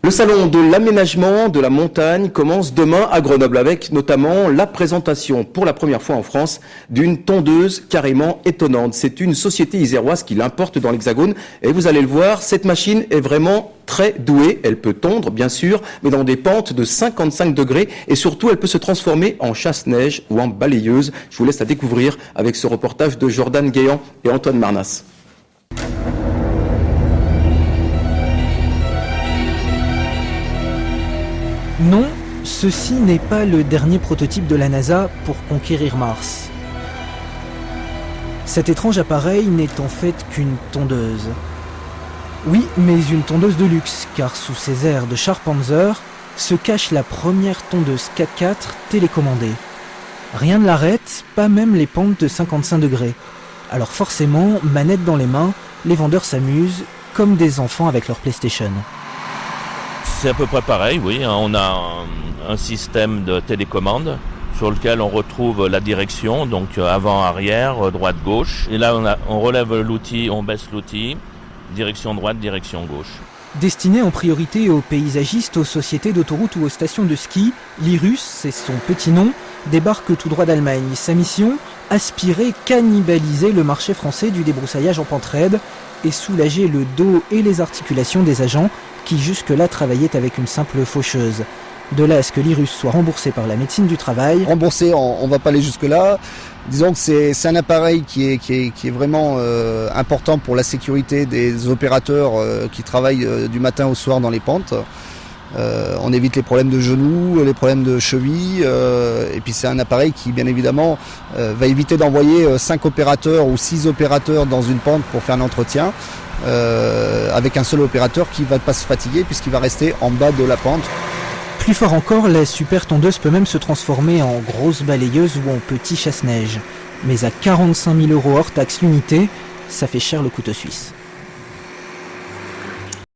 Le salon de l'aménagement de la montagne commence demain à Grenoble avec notamment la présentation pour la première fois en France d'une tondeuse carrément étonnante. C'est une société iséroise qui l'importe dans l'Hexagone et vous allez le voir, cette machine est vraiment très douée. Elle peut tondre bien sûr, mais dans des pentes de 55 degrés et surtout elle peut se transformer en chasse-neige ou en balayeuse. Je vous laisse la découvrir avec ce reportage de Jordan Guéant et Antoine Marnas. Non, ceci n'est pas le dernier prototype de la NASA pour conquérir Mars. Cet étrange appareil n'est en fait qu'une tondeuse. Oui, mais une tondeuse de luxe, car sous ces airs de Sharpanzer se cache la première tondeuse 4x4 télécommandée. Rien ne l'arrête, pas même les pentes de 55 degrés. Alors forcément, manette dans les mains, les vendeurs s'amusent comme des enfants avec leur PlayStation. C'est à peu près pareil, oui. On a un système de télécommande sur lequel on retrouve la direction, donc avant-arrière, droite-gauche. Et là, on relève l'outil, on baisse l'outil, direction droite, direction gauche. Destiné en priorité aux paysagistes, aux sociétés d'autoroutes ou aux stations de ski, l'Irus, c'est son petit nom, débarque tout droit d'Allemagne. Sa mission, aspirer, cannibaliser le marché français du débroussaillage en pente raide et soulager le dos et les articulations des agents qui jusque-là travaillaient avec une simple faucheuse. De là à ce que l'Irus soit remboursé par la médecine du travail. Remboursé, on ne va pas aller jusque-là. Disons que c'est un appareil qui est vraiment important pour la sécurité des opérateurs qui travaillent du matin au soir dans les pentes. On évite les problèmes de genoux, les problèmes de cheville, et puis c'est un appareil qui bien évidemment va éviter d'envoyer 5 opérateurs ou 6 opérateurs dans une pente pour faire un entretien, avec un seul opérateur qui ne va pas se fatiguer puisqu'il va rester en bas de la pente. Plus fort encore, la super tondeuse peut même se transformer en grosse balayeuse ou en petit chasse-neige. Mais à 45 000 € hors taxe l'unité, ça fait cher le couteau suisse.